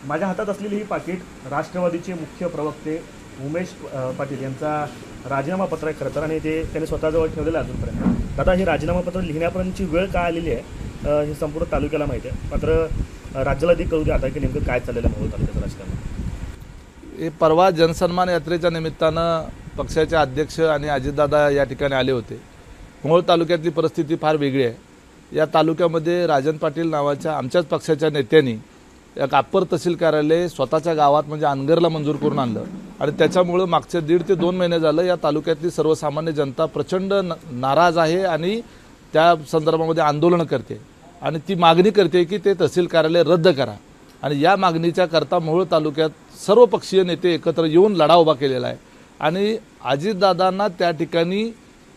माझ्या हातात असलेली ही पाकिट राष्ट्रवादीचे मुख्य प्रवक्ते उमेश पाटील यांचा राजीनामा पत्र आहे खरं तर, आणि ते त्यांनी स्वतःजवळ ठेवलेलं आहे अजूनपर्यंत. दादा, हे राजीनामा पत्र लिहिण्यापर्यंतची वेळ का आलेली आहे हे संपूर्ण तालुक्याला माहिती आहे, मात्र राज्याला देखील कळू दे आता की नेमकं काय चाललेलं आहे मोहोळ तालुक्याचं राजकारण. हे परवा जनसन्मान यात्रेच्या निमित्तानं पक्षाचे अध्यक्ष आणि अजितदादा या ठिकाणी आले होते. मोहोळ तालुक्यातली परिस्थिती फार वेगळी आहे. या तालुक्यामध्ये राजन पाटील नावाच्या आमच्याच पक्षाच्या नेत्यांनी एक अप्पर तहसील कार्यालय स्वतःच्या गावात म्हणजे अनगरला मंजूर करून आणलं, आणि त्याच्यामुळं मागचे 1.5 ते 2 महिने झालं या तालुक्यातली सर्वसामान्य जनता प्रचंड नाराज आहे आणि त्या संदर्भामध्ये आंदोलन करते आणि ती मागणी करते की ते तहसील कार्यालय रद्द करा. आणि या मागणीच्या करता मोहोळ तालुक्यात सर्वपक्षीय नेते एकत्र येऊन लढा उभा केलेला आहे. आणि अजितदादांना त्या ठिकाणी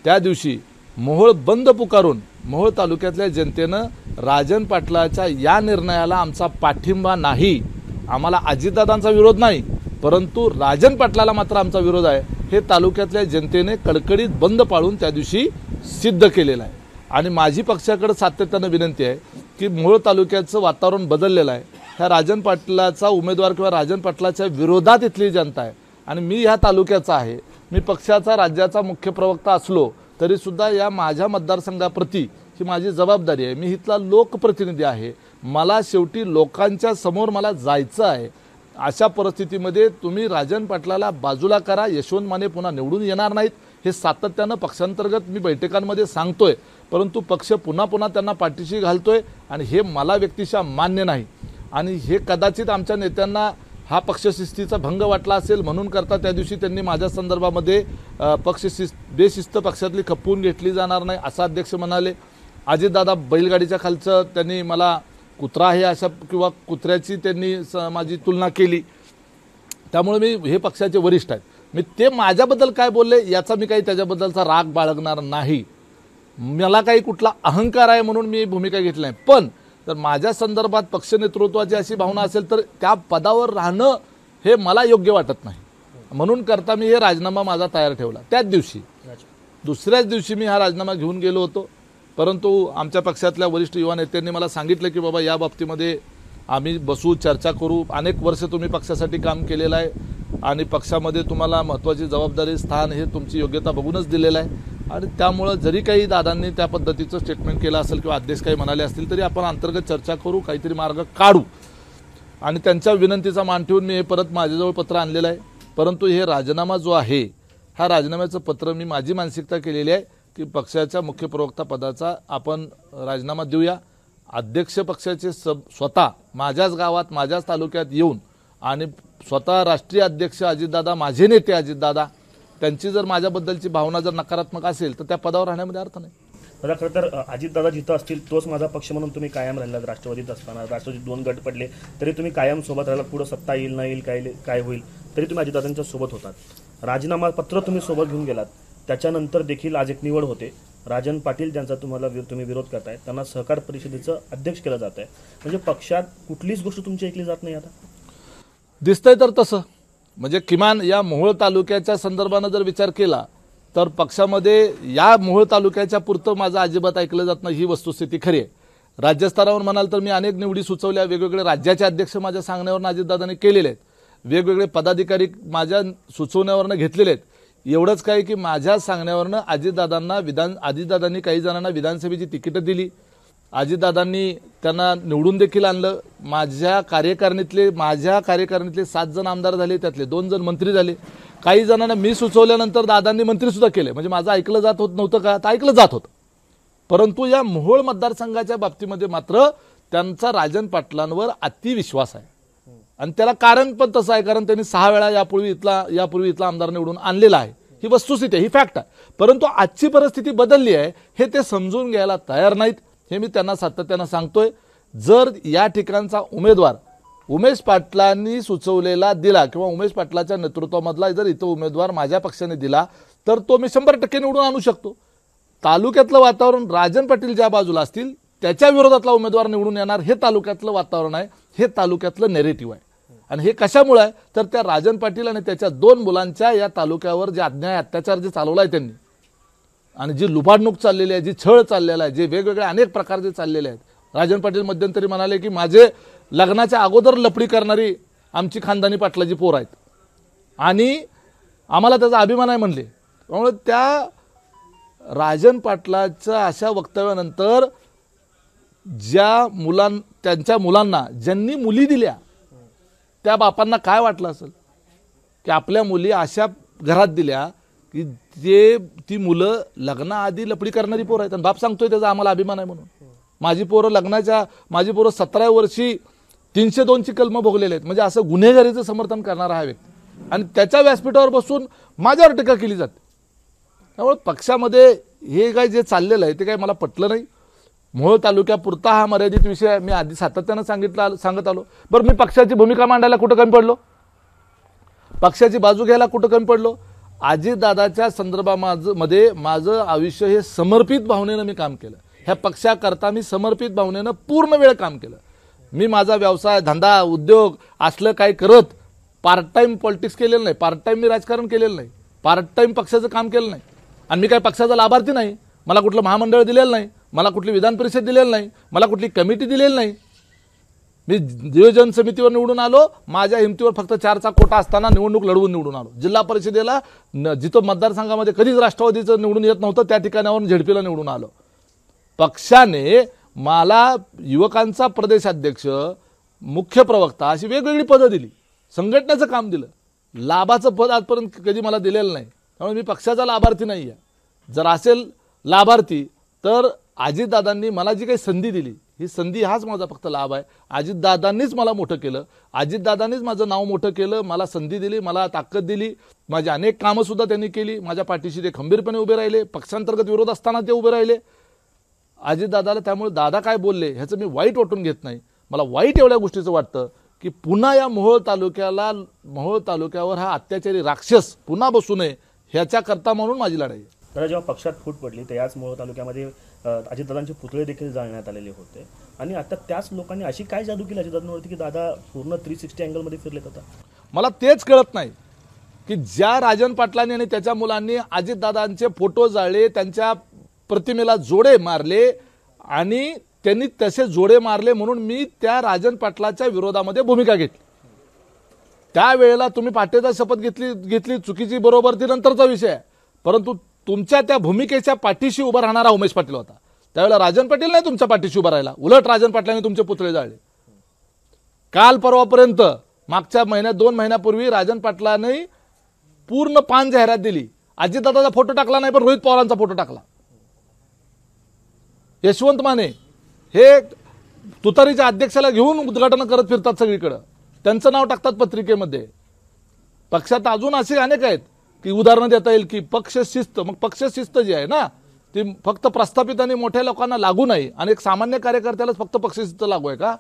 त्या दिवशी मोहोळ बंद पुकारून मोहोळ तालुक्यातल्या जनतेनं राजन पाटलाच्या या निर्णयाला आमचा पाठिंबा नाही, आम्हाला अजितदादांचा विरोध नाही परंतु राजन पाटलाला मात्र आमचा विरोध आहे, हे तालुक्यातल्या जनतेने कडकडीत बंद पाळून त्या दिवशी सिद्ध केलेलं आहे. आणि माझी पक्षाकडे सातत्यानं विनंती आहे की मोहोळ तालुक्याचं वातावरण बदललेलं आहे. ह्या राजन पाटलाचा उमेदवार किंवा राजन पाटलाच्या विरोधात इथली जनता आहे आणि मी ह्या तालुक्याचा आहे. मी पक्षाचा राज्याचा मुख्य प्रवक्ता असलो तरीसुद्धा या माझ्या मतदारसंघाप्रती ही माझी जबाबदारी आहे. मी इथला लोकप्रतिनिधी आहे, मला शेवटी लोकांच्या समोर मला जायचं आहे. अशा परिस्थितीमध्ये तुम्ही राजन पाटलाला बाजूला करा, यशवंत माने पुन्हा निवडून येणार नाहीत हे सातत्यानं पक्षांतर्गत मी बैठकांमध्ये सांगतोय, परंतु पक्ष पुन्हा पुन्हा त्यांना पाठीशी घालतोय आणि हे मला व्यक्तिशः मान्य नाही. आणि हे कदाचित आमच्या नेत्यांना हा पक्षशिस्तीचा भंग वाटला असेल म्हणून करता त्या दिवशी त्यांनी माझ्या संदर्भामध्ये बेशिस्त पक्षातली खपवून घेतली जाणार नाही असं अध्यक्ष म्हणाले. अजितदादा बैलगाडीच्या खालचं त्यांनी मला कुत्रा आहे अशा किंवा कुत्र्याची त्यांनी माझी तुलना केली. त्यामुळे मी हे पक्षाचे वरिष्ठ आहेत, मी ते माझ्याबद्दल काय बोलले याचा मी काही त्याच्याबद्दलचा राग बाळगणार नाही. मला काही कुठला अहंकार आहे म्हणून मी भूमिका घेतली नाही, पण तर माझ्या संदर्भात पक्ष नेतृत्वाची अशी भावना असेल तर त्या पदावर राहणं हे मला योग्य वाटत नाही. म्हणून करता मी हे राजीनामा माझा तयार ठेवला. त्याच दिवशी दुसऱ्याच दिवशी मी हा राजीनामा घेऊन गेलो होतो, परंतु आमच्या पक्षातल्या वरिष्ठ युवा नेत्यांनी मला सांगितलं की बाबा या बाबतीमध्ये आम्ही बसू, चर्चा करू. अनेक वर्ष तुम्ही पक्षासाठी काम केलेलं आहे आणि पक्षामध्ये तुम्हाला महत्त्वाची जबाबदारी, स्थान हे तुमची योग्यता बघूनच दिलेलं आहे आणि त्यामुळं जरी काही दादांनी त्या पद्धतीचं स्टेटमेंट केलं असेल किंवा अध्यक्ष काही म्हणाले असतील तरी आपण अंतर्गत चर्चा करू, काहीतरी मार्ग काढू. आणि त्यांच्या विनंतीचा मान ठेवून मी हे परत माझ्याजवळ पत्र आणलेलं आहे. परंतु हे राजीनामा जो आहे, ह्या राजीनाम्याचं पत्र मी माझी मानसिकता केलेली आहे की पक्षाच्या मुख्य प्रवक्ता पदाचा आपण राजीनामा देऊया. अध्यक्ष पक्षाचे स्वतः माझ्याच गावात माझ्याच तालुक्यात येऊन आणि स्वतः राष्ट्रीय अध्यक्ष अजितदादा, माझे नेते अजितदादा, त्यांची जर माझ्याबद्दलची भावना जर नकारात्मक असेल तर त्या पदावर राहण्यामध्ये अर्थ नाही. दादा, खरं तर अजितदादा जिथं असतील तोच माझा पक्ष म्हणून तुम्ही कायम राहिलात. राष्ट्रवादीत असताना राष्ट्रवादीत 2 गट पडले तरी तुम्ही कायम सोबत राहिलात. पुढं सत्ता येईल नाही येईल काय होईल तरी तुम्ही अजितदादांच्या सोबत होतात. राजीनामा पत्र तुम्ही सोबत घेऊन गेलात, त्याच्यानंतर देखील आज एक निवड होते. राजन पाटील ज्यांचा तुम्ही विरोध करताय त्यांना सहकार परिषदेचं अध्यक्ष केलं जात आहे. म्हणजे पक्षात कुठलीच गोष्ट तुमची ऐकली जात नाही आता दिसतंय. तर तसं म्हणजे किमान या मोहोळ तालुक्याच्या संदर्भानं जर विचार केला तर पक्षामध्ये या मोहोळ तालुक्याच्या पुरतं माझं अजिबात ऐकलं जात नाही, ही वस्तुस्थिती खरी आहे. राज्यस्तरावर म्हणाल तर मी अनेक निवडी सुचवल्या, वेगवेगळे राज्याचे अध्यक्ष माझ्या सांगण्यावरनं अजितदादांनी केलेले आहेत, वेगवेगळे पदाधिकारी माझ्या सुचवण्यावरनं घेतलेले आहेत. एवढंच काय की माझ्या सांगण्यावरनं अजितदादांनी काही जणांना विधानसभेची तिकीटं दिली, अजितदादांनी त्यांना निवडून देखील आणलं. माझ्या कार्यकारिणीतले 7 जण आमदार झाले, त्यातले 2 जण मंत्री झाले. काही जणांना मी सुचवल्यानंतर दादांनी मंत्रीसुद्धा केले. म्हणजे माझं ऐकलं जात नव्हतं का, तर ऐकलं जात होतं. परंतु या मोहोळ मतदारसंघाच्या बाबतीमध्ये मात्र त्यांचा राजन पाटलांवर अतिविश्वास आहे आणि त्याला कारण पण तसं आहे, कारण त्यांनी 6 वेळा यापूर्वी इथला आमदार निवडून आणलेला आहे. ही वस्तुस्थिती आहे, ही फॅक्ट आहे. परंतु आजची परिस्थिती बदलली आहे हे ते समजून घ्यायला तयार नाहीत. हे मी त्यांना सातत्यानं सांगतोय. जर या ठिकाणचा उमेदवार उमेश पाटलांनी सुचवलेला दिला किंवा उमेश पाटलाच्या नेतृत्वामधला जर इथं उमेदवार माझ्या पक्षाने दिला तर तो मी 100% निवडून आणू शकतो. तालुक्यातलं वातावरण राजन पाटील ज्या बाजूला असतील त्याच्या विरोधातला उमेदवार निवडून येणार हे तालुक्यातलं वातावरण आहे, हे तालुक्यातलं नेरेटिव्ह आहे. आणि हे कशामुळे आहे तर त्या राजन पाटील आणि त्याच्या 2 मुलांच्या या तालुक्यावर जे अन्याय अत्याचार जे चालवला आहे त्यांनी, आणि जी लुबाडणूक चाललेली आहे, जी छळ चाललेला आहे, जे वेगवेगळे अनेक प्रकारचे चाललेले आहेत. राजन पाटील मध्यंतरी म्हणाले की माझे लग्नाच्या अगोदर लपडी करणारी आमची खानदानी पाटलाची पोर आहेत आणि आम्हाला त्याचा अभिमान आहे म्हणले. त्यामुळे त्या राजन पाटलाच्या अशा वक्तव्यानंतर त्यांच्या मुलांना ज्यांनी मुली दिल्या त्या बापांना काय वाटलं असेल की आपल्या मुली अशा घरात दिल्या की ती मुलं लग्नाआधी लपडी करणारी पोरं आहेत आणि बाप सांगतोय त्याचा आम्हाला अभिमान आहे म्हणून. माझी पोरं 17 वर्षी 302ची कलमं भोगलेले आहेत. म्हणजे असं गुन्हेगारीचं समर्थन करणारा हा व्यक्ती आणि त्याच्या व्यासपीठावर बसून माझ्यावर टीका केली जाते. त्यामुळे पक्षामध्ये हे काय जे चाललेलं आहे ते काय मला पटलं नाही. मोहोळ तालुक्यापुरता हा मर्यादित विषय आहे. मी आधी सातत्यानं सांगत आलो. बरं, मी पक्षाची भूमिका मांडायला कुठं कमी पडलो? पक्षाची बाजू घ्यायला कुठं कमी पडलो? अजितदादाच्या संदर्भामध्ये माझं आयुष्य हे समर्पित भावनेनं मी काम केलं. ह्या पक्षाकरता मी समर्पित भावनेनं पूर्ण वेळ काम केलं. मी माझा व्यवसाय, धंदा, उद्योग असलं काय करत पार्ट टाइम पॉलिटिक्स केलेलं नाही, पार्ट टाइम मी राजकारण केलेलं नाही, पार्ट टाइम पक्षाचं काम केलं नाही. आणि मी काय पक्षाचा लाभार्थी नाही. मला कुठलं महामंडळ दिलेलं नाही, मला कुठली विधान परिषद दिलेलं नाही, मला कुठली कमिटी दिलेली नाही. मी नियोजन समितीवर निवडून आलो. माझ्या हिमतीवर फक्त 4चा कोटा असताना निवडणूक लढवून निवडून आलो. जिल्हा परिषदेला जिथं मतदारसंघामध्ये कधीच राष्ट्रवादीचं निवडून येत नव्हतं त्या ठिकाणावरून झेडपीला निवडून आलो. पक्षाने मला युवकांचा प्रदेशाध्यक्ष, मुख्य प्रवक्ता अशी वेगवेगळी पदं दिली, संघटनेचं काम दिलं. लाभाचं पद आजपर्यंत कधी मला दिलेलं नाही. त्यामुळे मी पक्षाचा लाभार्थी नाही आहे. जर असेल लाभार्थी तर अजितदादांनी मला जी काही संधी दिली, ही संधी हाच माझा फक्त लाभ आहे. अजितदादांनीच मला मोठं केलं, अजितदादांनीच माझं नाव मोठं केलं, मला संधी दिली, मला ताकद दिली. माझी अनेक कामं सुद्धा त्यांनी केली. माझ्या पाठीशी ते खंबीरपणे उभे राहिले. पक्षांतर्गत विरोध असताना ते उभे राहिले अजितदादाला. त्यामुळे दादा काय बोलले ह्याचं मी वाईट वाटून घेत नाही. मला वाईट एवढ्या गोष्टीचं वाटतं की पुन्हा या मोहोळ तालुक्यावर हा अत्याचारी राक्षस पुन्हा बसू नये ह्याच्याकरता म्हणून माझी लढाई आहे. तर जेव्हा पक्षात फूट पडली तर याच मोहोळ तालुक्यामध्ये अजितदादांचे पुतळे देखील जाळण्यात आलेले होते आणि आता त्याच लोकांनी अशी काय जादू केली अजितदादांवरती की दादा पूर्ण 360 अँगलमध्ये फिरलेत. आता मला तेच कळत नाही की ज्या राजन पाटलांनी आणि त्याच्या मुलांनी अजितदादांचे फोटो जाळले, त्यांच्या प्रतिमेला जोडे मारले आणि त्यांनी तसे जोडे मारले म्हणून मी त्या राजन पाटलाच्या विरोधामध्ये भूमिका घेतली. त्यावेळेला तुम्ही पाटेचा शपथ घेतली चुकीची, बरोबर, ती नंतरचा विषय आहे. परंतु तुमच्या त्या भूमिकेच्या पाठीशी उभा राहणारा उमेश पाटील होता. त्यावेळेला राजन पाटील नाही तुमच्या पाठीशी उभा राहिला, उलट राजन पाटलांनी तुमचे पुतळे जाळले. काल परवापर्यंत मागच्या महिन्यात 2 महिन्यापूर्वी राजन पाटलांनी पूर्ण पान जाहिरात दिली. अजितदादाचा फोटो टाकला नाही पण रोहित पवारांचा फोटो टाकला. यशवंत माने हे तुतारीच्या अध्यक्षाला घेऊन उद्घाटन करत फिरतात सगळीकडे, त्यांचं नाव टाकतात पत्रिकेमध्ये. पक्षात अजून असे अनेक आहेत की उदाहरणं देता येईल की पक्ष शिस्त. मग पक्ष शिस्त जी आहे ना ती फक्त प्रस्थापित आणि मोठ्या लोकांना लागू नाही आणि एक सामान्य कार्यकर्त्यालाच फक्त पक्ष शिस्त लागू आहे का?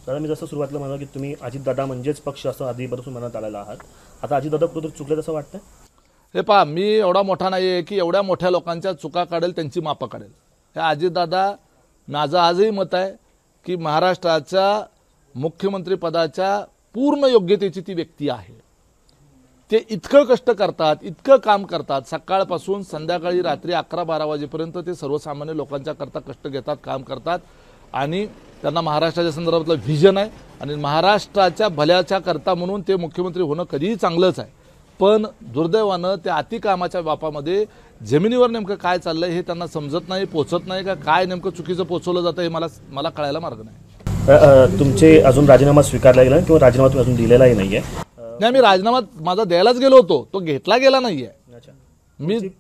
दादा, मी जसं सुरुवातीला म्हणालो की तुम्ही अजितदादा म्हणजेच पक्ष असं आधीपासून म्हणत आलेला आहात. आता अजितदादा कुठेतरी चुकले असं वाटतंय? हे पहा, मी एवढा मोठा नाही आहे की एवढ्या मोठ्या लोकांच्या चुका काढेल, त्यांची मापं काढेल. हे अजितदादा, माझं आजही मत आहे की महाराष्ट्राच्या मुख्यमंत्रीपदाच्या पूर्ण योग्यतेची ती व्यक्ती आहे. ते इतकं कष्ट करतात, इतकं काम करतात, सकाळपासून संध्याकाळी रात्री 11-12 वाजेपर्यंत ते सर्वसामान्य लोकांच्या करता कष्ट घेतात, काम करतात आणि त्यांना महाराष्ट्राच्या संदर्भातलं व्हिजन आहे आणि महाराष्ट्राच्या भल्याच्या करता म्हणून ते मुख्यमंत्री होणं कधीही चांगलंच आहे. पण दुर्दैवानं त्या अतिकामाच्या बापामध्ये जमिनीवर नेमकं काय चाललंय हे त्यांना समजत नाही, पोचत नाही, का काय नेमकं चुकीचं पोचवलं जातं हे मला कळायला मार्ग नाही. तुमचे अजून राजीनामा स्वीकारला गेला किंवा राजीनामा तुम्ही अजून दिलेलाही नाहीये? नाही, मी राजीनामा माझा द्यायलाच गेलो होतो, तो घेतला गेला नाहीये.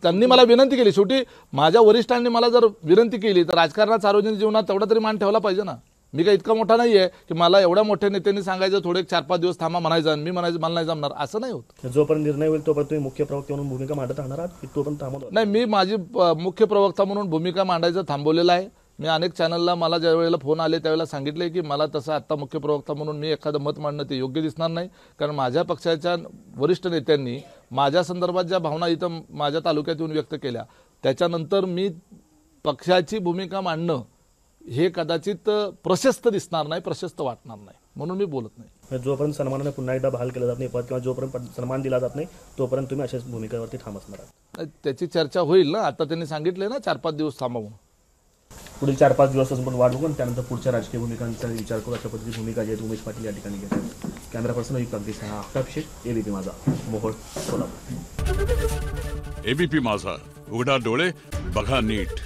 त्यांनी मला विनंती केली. शेवटी माझ्या वरिष्ठांनी मला जर विनंती केली तर राजकारणात, सार्वजनिक जीवनात तेवढा तरी मान ठेवला पाहिजे ना. मी काही इतका मोठा नाहीये की मला एवढ्या मोठ्या नेत्यांनी सांगायचं थोडे 4-5 दिवस थांबा म्हणायचं आणि मी म्हणायचं मला नाही जमणार, असं नाही होत. जोपर्यंत निर्णय होईल तोपर्यंत तुम्ही मुख्य प्रवक्ते म्हणून भूमिका मांडत राहणार आहात की तोपर्यंत थांबवणार? नाही, मी माझी मुख्य प्रवक्ता म्हणून भूमिका मांडायचं थांबवलेलं आहे. मी अनेक चॅनलला मला ज्या वेळेला फोन आले त्यावेळेला सांगितले की मला तसं आत्ता मुख्य प्रवक्ता म्हणून मी एखादं मत मांडणं ते योग्य दिसणार नाही. कारण माझ्या पक्षाच्या वरिष्ठ नेत्यांनी माझ्या संदर्भात ज्या भावना इथं माझ्या तालुक्यात येऊन व्यक्त केल्या त्याच्यानंतर मी पक्षाची भूमिका मांडणं हे कदाचित प्रशस्त दिसणार नाही, प्रशस्त वाटणार नाही, म्हणून मी बोलत नाही. जोपर्यंत सन्मानाने पुन्हा एकदा बहाल केलं जात नाही पद किंवा जोपर्यंत सन्मान दिला जात नाही तोपर्यंत तुम्ही अशाच भूमिकेवरती ठाम असणार आहात? त्याची चर्चा होईल ना. आता त्यांनी सांगितले ना 4-5 दिवस थांबा म्हणून. पुढील 4-5 दिवस अजून पण वाट बघून त्यानंतर पुढच्या राजकीय भूमिकांचा विचार करू अशा पद्धतीची भूमिका जी आहे उमेश पाटील या ठिकाणी घेत आहेत. कॅमेरा पर्सन युक्त अगदी सहा आफ्ताब शेख, एबीपी माझा, मोहोळ, सोलापूर. एबीपी माझा, उघडा डोळे बघा नीट.